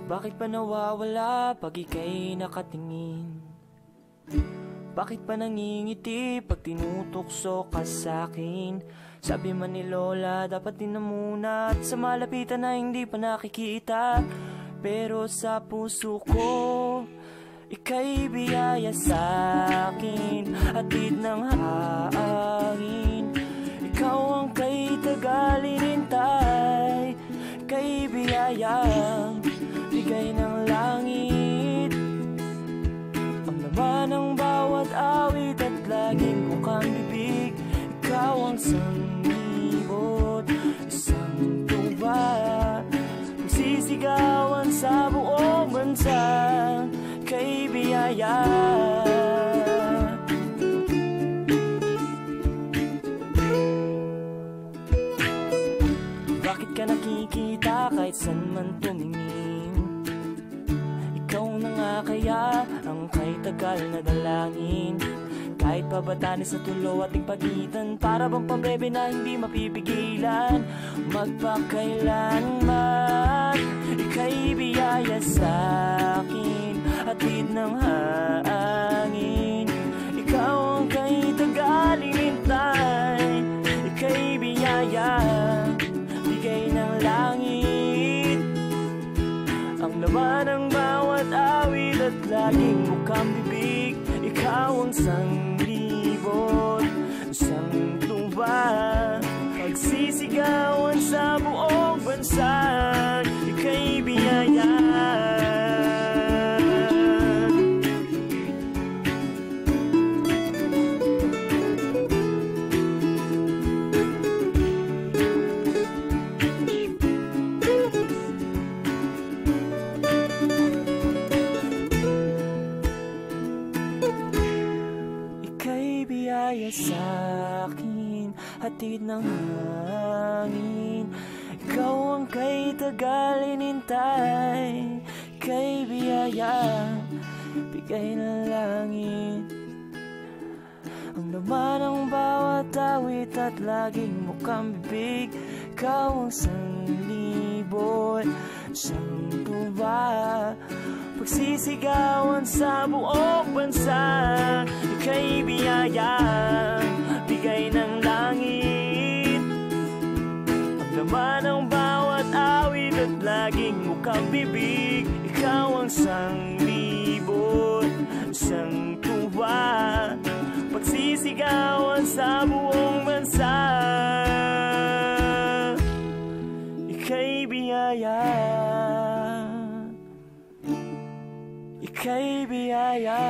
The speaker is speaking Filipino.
Bakit pa nawawala pag ika'y nakatingin? Bakit pa nangingiti pag tinutokso ka sa'kin? Sabi man ni Lola, dapat din na muna at sa malapitan na hindi pa nakikita. Pero sa puso ko, ika'y biyaya sa'kin, hatid ng hangin. Ikaw ang kay tagal-inintay, kay biyayang bigay ng langit. Ang laman ng bawat awit at laging bukang bibig. Ikaw ang sanglibot, isang tuba, magsisigawan sa buong bansa, kay biyaya. Bakit ka nakikita kahit saan man tumingin? Ikaw na nga kaya ang kay tagal na dalangin. Kahit pabatanin sa tulo ating pagitan, para bang pambebe na hindi mapipigilan. Magpakailanman, ika'y biyaya sa'kin, hatid ng hangin. Ikaw ang kay tagal-inintay, ika'y biyaya, bigay ng langit. Ang laman ng bawat awit at laging bukang bibig. Ikaw ang sanglibot, isang tuba, pagsisigawan sa buong bansa, ika'y biyaya. Biyaya sa'kin, hatid ng hangin. Ikaw ang kay tagal-inintay, kay biyaya, bigay ng langit. Ang laman ng bawat awit at laging bukang bibig. Ikaw ang sanglibot, isang tuba, pagsisigawan sa buong bansa, ika'y biyaya, bigay ng langit. Ang laman ng bawat awit at laging bukang bibig. Ikaw ang sanglibot, isang tuba, pagsisigawan sa buong bansa, ika'y biyaya, ika'y biyaya.